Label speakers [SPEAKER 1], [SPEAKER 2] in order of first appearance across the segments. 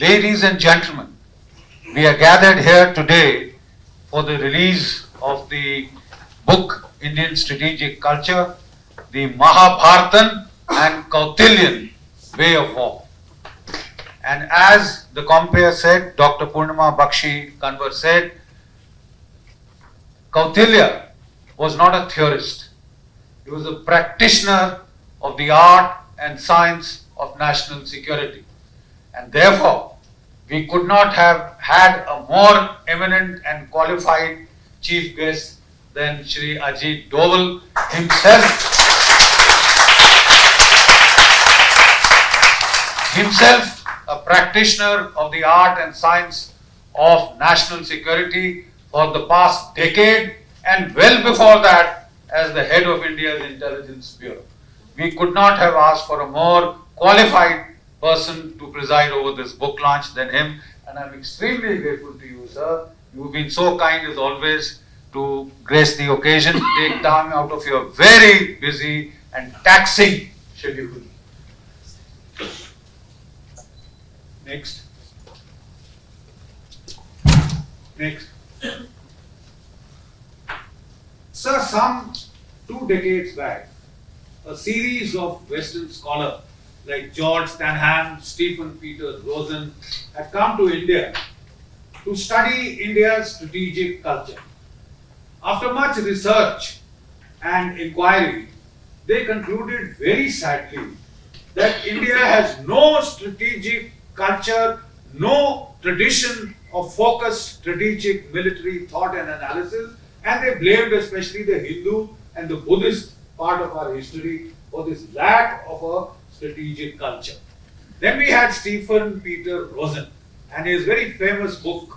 [SPEAKER 1] Ladies and gentlemen, we are gathered here today for the release of the book Indian Strategic Culture, the Mahabharatan and Kautilyan Way of War. And as the compere said, Dr. Purnima Bakshi Kanwar said, Kautilya was not a theorist. He was a practitioner of the art and science of national security. And therefore, we could not have had a more eminent and qualified chief guest than Shri Ajit Doval himself a practitioner of the art and science of national security for the past decade and well before that as the head of India's Intelligence Bureau. We could not have asked for a more qualified person to preside over this book launch than him, and I'm extremely grateful to you, sir. You've been so kind as always to grace the occasion, take time out of your very busy and taxing schedule. Next. Sir, some 2 decades back, a series of Western scholars like George Stanham, Stephen Peter Rosen had come to India to study India's strategic culture. After much research and inquiry, they concluded very sadly that India has no strategic culture, no tradition of focused strategic military thought and analysis, and they blamed especially the Hindu and the Buddhist part of our history for this lack of a strategic culture. Then we had Stephen Peter Rosen and his very famous book,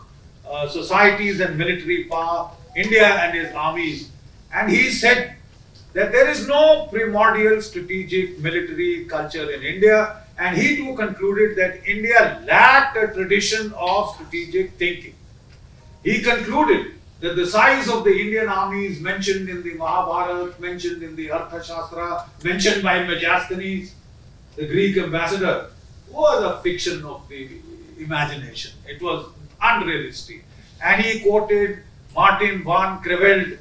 [SPEAKER 1] Societies and Military Power, India and His Armies, and he said that there is no primordial strategic military culture in India, and he too concluded that India lacked a tradition of strategic thinking. He concluded that the size of the Indian armies mentioned in the Mahabharata, mentioned in the Arthashastra, mentioned by Megasthenes, the Greek ambassador, was a fiction of the imagination. It was unrealistic. And he quoted Martin van Creveld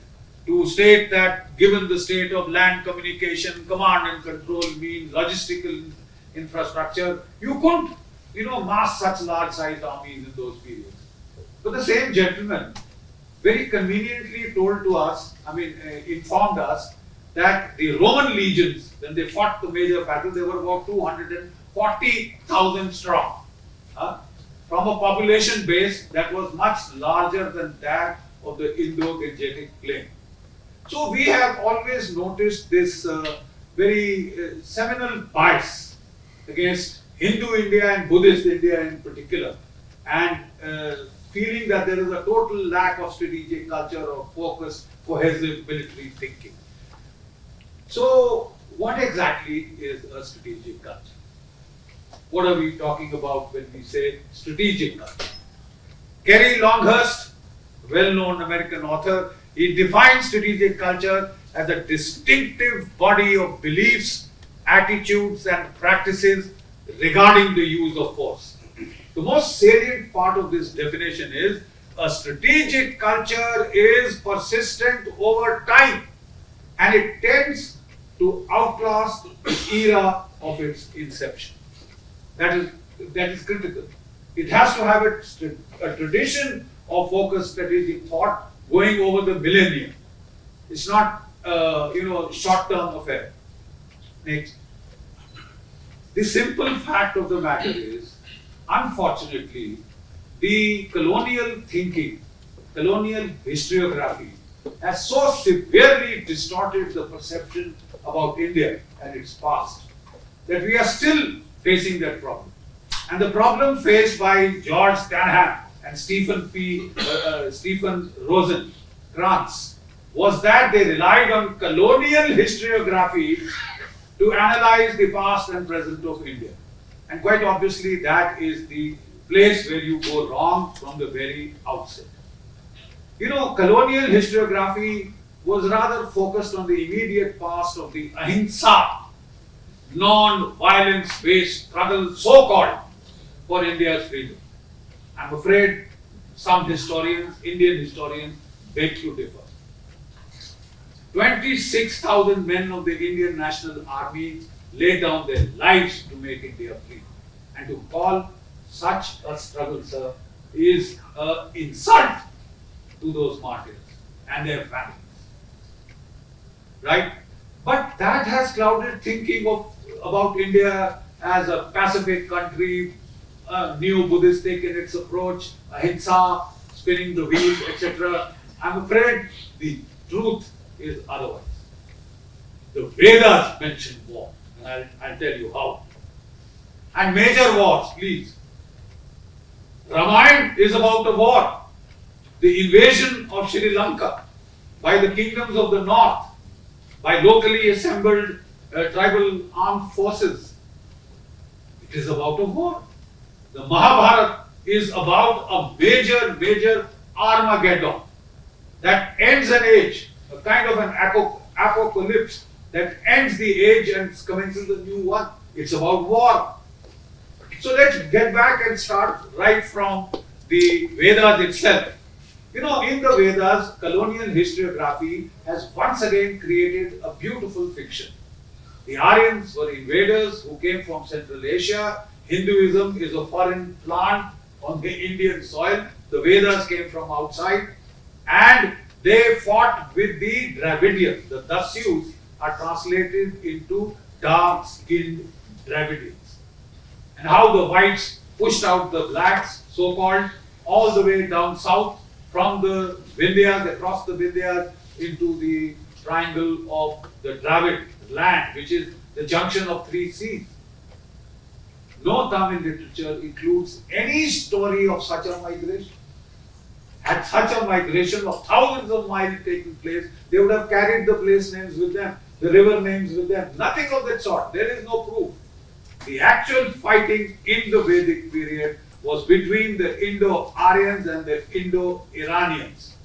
[SPEAKER 1] to state that given the state of land communication, command and control means logistical infrastructure, you couldn't, mass such large sized armies in those periods. But the same gentleman very conveniently informed us that the Roman legions, when they fought the major battle, they were about 240,000 strong, from a population base that was much larger than that of the Indo-Gangetic plain. So we have always noticed this very seminal bias against Hindu India and Buddhist India in particular, and feeling that there is a total lack of strategic culture or focused, cohesive military thinking. So, what exactly is a strategic culture? What are we talking about when we say strategic culture? Kerry Longhurst, well-known American author, he defines strategic culture as a distinctive body of beliefs, attitudes, and practices regarding the use of force. The most salient part of this definition is a strategic culture is persistent over time and it tends to outlast the era of its inception. That is critical. It has to have a tradition of focused strategic thought going over the millennia. It's not short-term affair. Next. The simple fact of the matter is, unfortunately, the colonial thinking, colonial historiography has so severely distorted the perception about India and its past that we are still facing that problem. And the problem faced by George Stanham and Stephen Rosencrantz was that they relied on colonial historiography to analyze the past and present of India. And quite obviously, that is the place where you go wrong from the very outset. Colonial historiography was rather focused on the immediate past of the ahimsa, non-violence based struggle, so-called, for India's freedom. I'm afraid some historians, Indian historians, beg to differ. 26,000 men of the Indian National Army laid down their lives to make India free. And to call such a struggle, sir, is an insult to those martyrs and their families. Right? But that has clouded thinking about India as a Pacific country, neo-Buddhistic in its approach, ahimsa, spinning the wheel, etc. I'm afraid the truth is otherwise. The Vedas mention war, and I'll tell you how. And major wars, please. Ramayana is about a war. The invasion of Sri Lanka by the kingdoms of the north, by locally assembled tribal armed forces. It is about a war. The Mahabharata is about a major Armageddon that ends an age, a kind of an apocalypse that ends the age and commences a new one. It's about war. So let's get back and start right from the Vedas itself. You know, in the Vedas, colonial historiography has once again created a beautiful fiction. The Aryans were invaders who came from Central Asia. Hinduism is a foreign plant on the Indian soil. The Vedas came from outside. And they fought with the Dravidians. The Dasyus are translated into dark-skinned Dravidians. And how the whites pushed out the blacks, so-called, all the way down south from the Vindhyas, across the Vindhyas, into the triangle of the Dravid land, which is the junction of three seas. No Tamil literature includes any story of such a migration. Had such a migration of thousands of miles taken place, they would have carried the place names with them, the river names with them. Nothing of that sort. There is no proof. The actual fighting in the Vedic period was between the Indo-Aryans and the Indo-Iranians.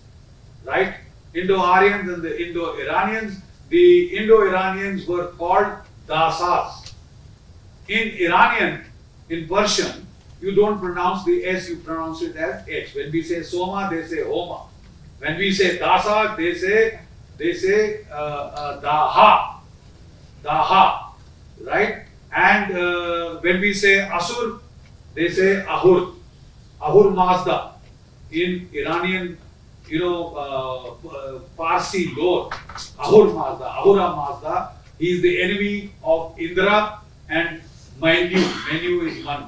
[SPEAKER 1] Right? Indo-Aryans and the Indo-Iranians. The Indo-Iranians were called Dasas. In Iranian, in Persian, you don't pronounce the S, you pronounce it as H. When we say Soma, they say Homa. When we say Dasa, they say Daha. Daha. Right? And when we say Asur, they say Ahur. Ahur Mazda. In Iranian, Parsi lore, Ahur Mazda, Ahura Mazda, he is the enemy of Indra and Manu. Manu is Manu.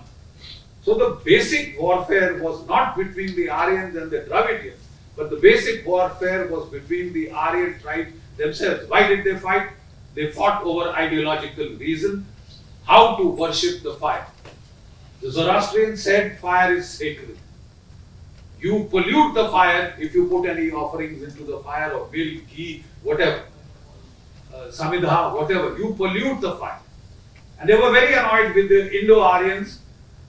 [SPEAKER 1] So the basic warfare was not between the Aryans and the Dravidians, but the basic warfare was between the Aryan tribes themselves. Why did they fight? They fought over ideological reason, how to worship the fire. The Zoroastrians said fire is sacred. You pollute the fire if you put any offerings into the fire or milk, ghee, whatever, samidha, whatever. You pollute the fire. And they were very annoyed with the Indo-Aryans,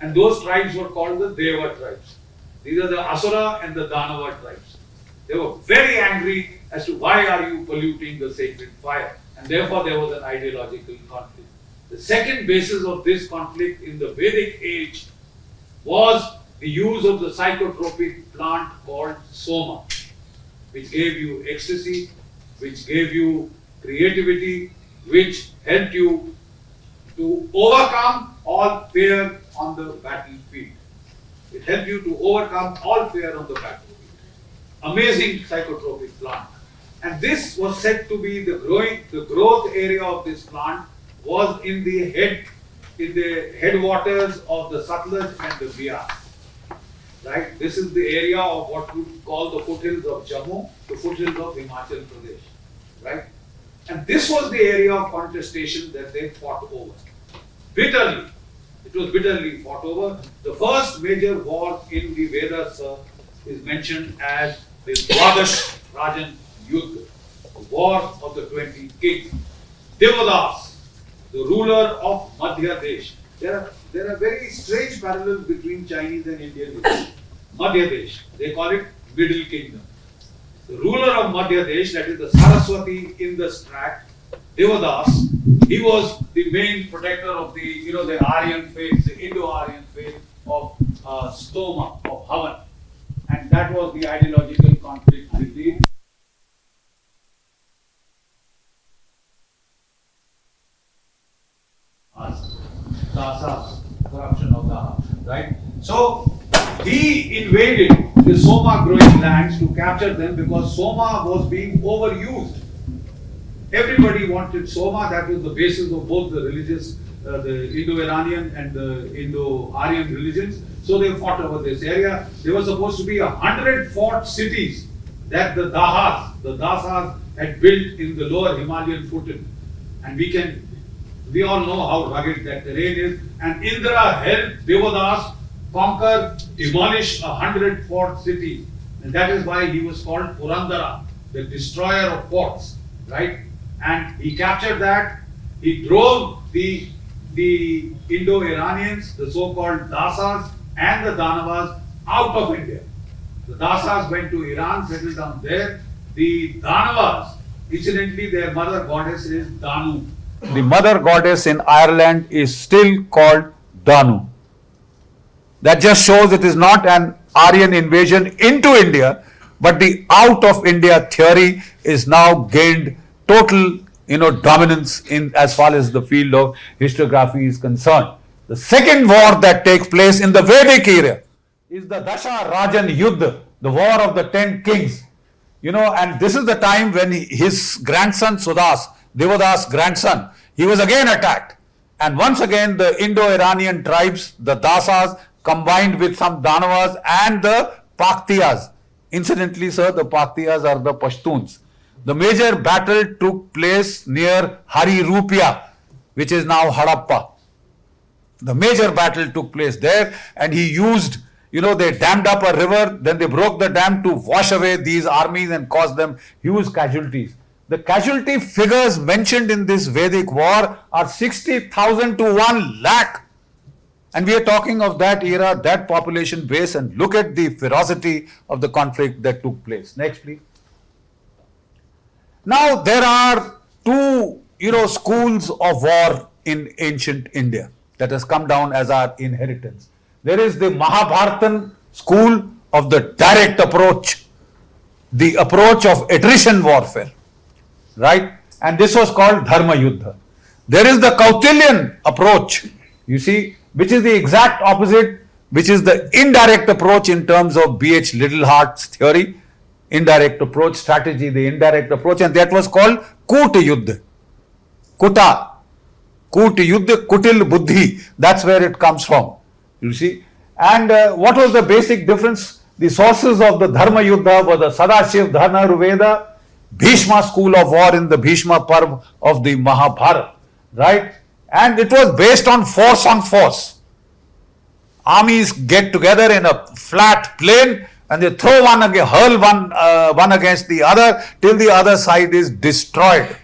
[SPEAKER 1] and those tribes were called the Deva tribes. These are the Asura and the Danava tribes. They were very angry as to why are you polluting the sacred fire, and therefore there was an ideological conflict. The second basis of this conflict in the Vedic age was the use of the psychotropic plant called Soma, which gave you ecstasy, which gave you creativity, which helped you to overcome all fear on the battlefield. It helped you to overcome all fear on the battlefield. Amazing psychotropic plant. And this was said to be the growth area of this plant was in the headwaters of the Satluj and the Bias. Right? This is the area of what we call the foothills of Jammu, the foothills of Himachal Pradesh. Right? And this was the area of contestation that they fought over. Bitterly. It was bitterly fought over. The first major war in the Vedas is mentioned as the Dwadash Rajan Yudha, the war of the 20 kings. Devadas, the ruler of Madhya Desh. There are very strange parallels between Chinese and Indian history. Madhya Desh, they call it Middle Kingdom. The ruler of Madhya Desh, that is the Saraswati in the tract, Devadas, he was the main protector of the Aryan faith, the Indo-Aryan faith, of stoma, of Havan. And that was the ideological conflict with the Dasas, corruption of Daha, right? So he invaded the Soma growing lands to capture them because Soma was being overused. Everybody wanted Soma, that was the basis of both the religious, the Indo-Iranian and the Indo-Aryan religions. So they fought over this area. There were supposed to be 100 fort cities that the Dasas had built in the lower Himalayan foothills. And we all know how rugged that terrain is. And Indra helped Devadas conquer, demolish 100 fort cities. And that is why he was called Purandara, the destroyer of forts, right? And he captured that. He drove the Indo-Iranians, the so-called Dasas and the Danavas out of India. The Dasas went to Iran, settled down there. The Danavas, incidentally, their mother goddess is Danu. The mother goddess in Ireland is still called Danu. That just shows it is not an Aryan invasion into India, but the out of India theory is now gained total, dominance in as far as the field of historiography is concerned. The second war that takes place in the Vedic era is the Dasha Rajan Yudha, the war of the 10 kings. And this is the time when his grandson Sudas, Devadas' grandson, he was again attacked. And once again the Indo-Iranian tribes, the Dasas, combined with some Danavas and the Paktiyas. Incidentally, sir, the Paktiyas are the Pashtuns. The major battle took place near Harirupia, which is now Harappa. The major battle took place there, and he used, they dammed up a river, then they broke the dam to wash away these armies and cause them huge casualties. The casualty figures mentioned in this Vedic war are 60,000 to 1 lakh. And we are talking of that era, that population base, and look at the ferocity of the conflict that took place. Next, please. Now, there are two, schools of war in ancient India that has come down as our inheritance. There is the Mahabharatan school of the direct approach, the approach of attrition warfare, right? And this was called Dharma Yudha. There is the Kautilyan approach, you see, which is the exact opposite, which is the indirect approach in terms of B.H. Littlehart's theory, indirect approach, strategy, the indirect approach, and that was called Kuta Yudha. Kuta. Kuta Yudha, Kutil Buddhi, that's where it comes from, you see. And what was the basic difference? The sources of the Dharma Yudha were the Sadashiv Dhanurveda, Bhishma school of war in the Bhishma Parv of the Mahabharata, right? And it was based on force on force. Armies get together in a flat plain and they throw hurl one against the other till the other side is destroyed.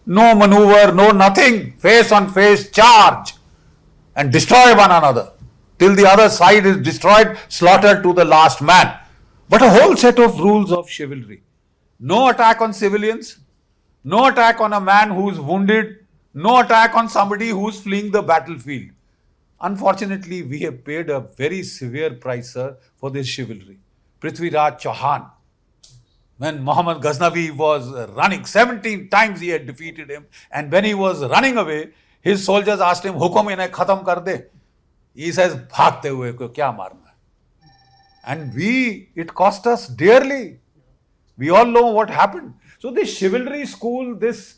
[SPEAKER 1] No maneuver, no nothing, face on face, charge and destroy one another till the other side is destroyed, slaughtered to the last man. But a whole set of rules of chivalry. No attack on civilians, no attack on a man who is wounded, no attack on somebody who is fleeing the battlefield. Unfortunately, we have paid a very severe price, sir, for this chivalry. Prithviraj Chauhan, when Muhammad Ghaznavi was running, 17 times he had defeated him, and when he was running away, his soldiers asked him, "Hukum inhe khatam kar de." He says, "Bhagte hue ko kya marna?" And it cost us dearly. We all know what happened. So this chivalry school, this,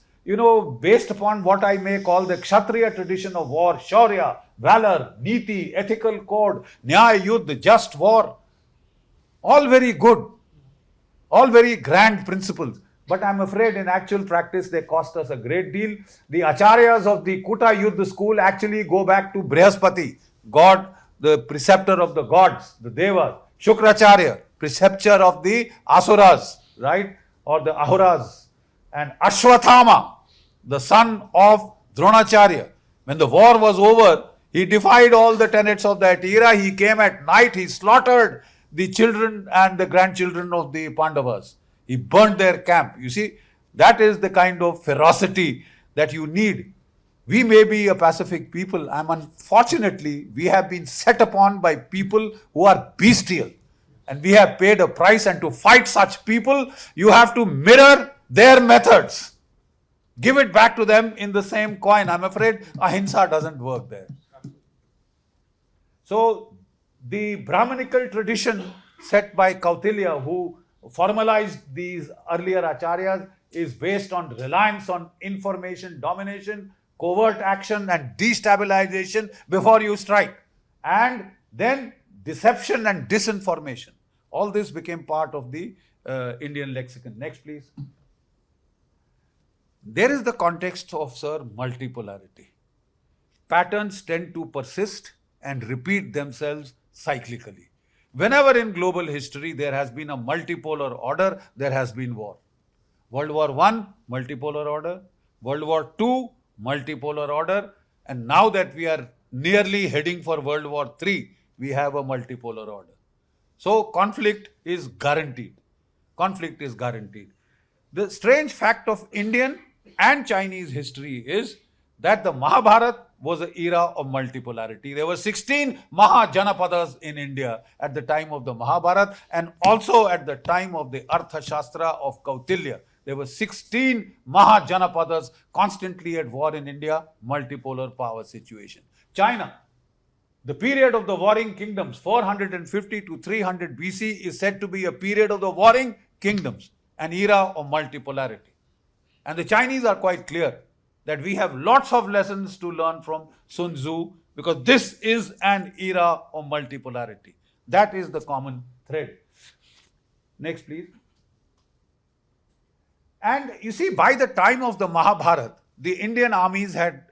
[SPEAKER 1] based upon what I may call the Kshatriya tradition of war, Shaurya, valor, Niti, ethical code, Nyaya, Yudh, just war, all very good, all very grand principles. But I'm afraid in actual practice, they cost us a great deal. The Acharyas of the Kuta Yudh school actually go back to Brihaspati, God, the preceptor of the gods, the Devas, Shukracharya, preceptor of the Asuras, right, or the Ahuras, and Ashwathama, the son of Dronacharya. When the war was over, he defied all the tenets of that era. He came at night, he slaughtered the children and the grandchildren of the Pandavas. He burnt their camp. You see, that is the kind of ferocity that you need
[SPEAKER 2] We may be a pacific people. Unfortunately, we have been set upon by people who are bestial. And we have paid a price, and to fight such people, you have to mirror their methods. Give it back to them in the same coin. I'm afraid ahimsa doesn't work there. So, the Brahmanical tradition set by Kautilya, who formalized these earlier acharyas, is based on reliance on information domination, covert action, and destabilization before you strike, and then deception and disinformation. All this became part of the Indian lexicon. Next, please. There is the context of, sir, multipolarity. Patterns tend to persist and repeat themselves cyclically. Whenever in global history there has been a multipolar order, there has been war. World War I, multipolar order. World War II, multipolar order. And now that we are nearly heading for World War III, we have a multipolar order. So conflict is guaranteed. Conflict is guaranteed. The strange fact of Indian and Chinese history is that the Mahabharata was an era of multipolarity. There were 16 Mahajanapadas in India at the time of the Mahabharata, and also at the time of the Artha Shastra of Kautilya. There were 16 Mahajanapadas constantly at war in India, multipolar power situation. China, the period of the warring kingdoms, 450 to 300 BC, is said to be a period of the warring kingdoms, an era of multipolarity. And the Chinese are quite clear that we have lots of lessons to learn from Sun Tzu, because this is an era of multipolarity. That is the common thread. Next, please. And you see, by the time of the Mahabharata, the Indian armies had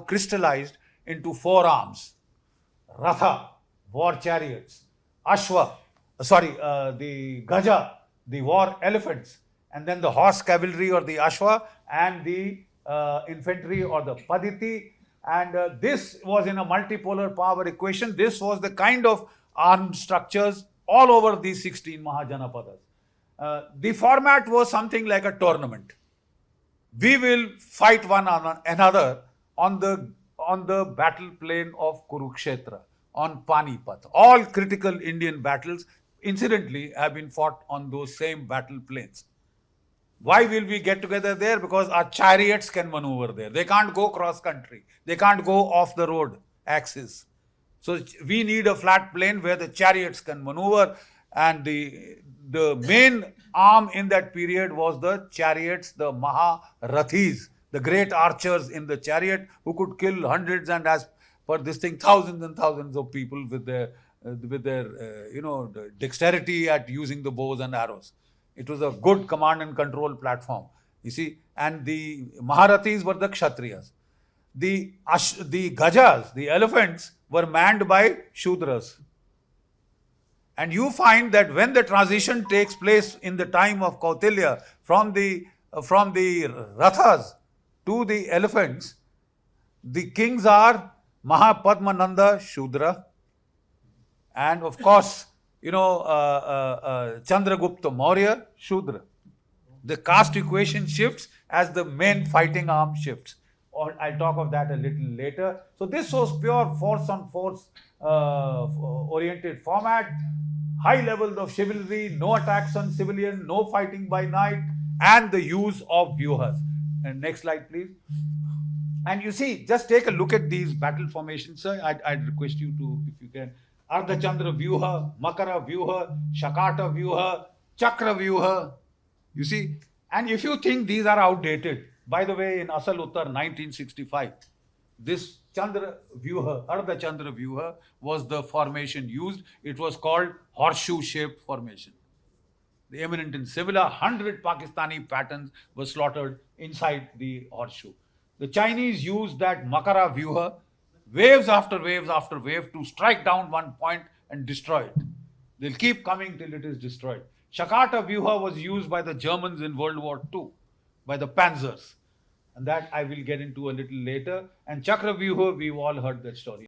[SPEAKER 2] crystallized into four arms. Ratha, war chariots. Ashwa, the Gaja, the war elephants. And then the horse cavalry or the Ashwa, and the infantry or the Paditi. And this was in a multipolar power equation. This was the kind of armed structures all over these 16 Mahajanapadas. The format was something like a tournament. We will fight one another on the battle plain of Kurukshetra, on Panipat. All critical Indian battles, incidentally, have been fought on those same battle plains. Why will we get together there? Because our chariots can maneuver there. They can't go cross country. They can't go off the road axis. So we need a flat plain where the chariots can maneuver, and the main arm in that period was the chariots, the Maharathis, the great archers in the chariot who could kill hundreds and, as per this thing, thousands and thousands of people with their dexterity at using the bows and arrows. It was a good command and control platform, you see. And the Maharathis were the Kshatriyas. The Gajas, the elephants, were manned by Shudras. And you find that when the transition takes place in the time of Kautilya from the Rathas to the elephants, the kings are Mahapadmananda Shudra, and of course, Chandragupta Maurya Shudra. The caste equation shifts as the main fighting arm shifts. I'll talk of that a little later. So this was pure force on force oriented format. High levels of chivalry, no attacks on civilian, no fighting by night, and the use of vyuhas. And next slide, please. And you see, just take a look at these battle formations, sir. I'd request you to, if you can. Ardha Chandra Vyuha, Makara Vyuha, Shakata Vyuha, Chakra Vyuha. You see, and if you think these are outdated, by the way, in Asal Uttar 1965, this Chandra Vyuha, Ardha Chandra Vyuha, was the formation used. It was called horseshoe-shaped formation. The eminent in Sivila, 100 Pakistani patterns were slaughtered inside the horseshoe. The Chinese used that Makara Vyuha, waves after waves after wave, to strike down one point and destroy it. They'll keep coming till it is destroyed. Shakata Vyuha was used by the Germans in World War II, by the Panzers. And that I will get into a little later. And Chakra Vyuha, we've all heard that story.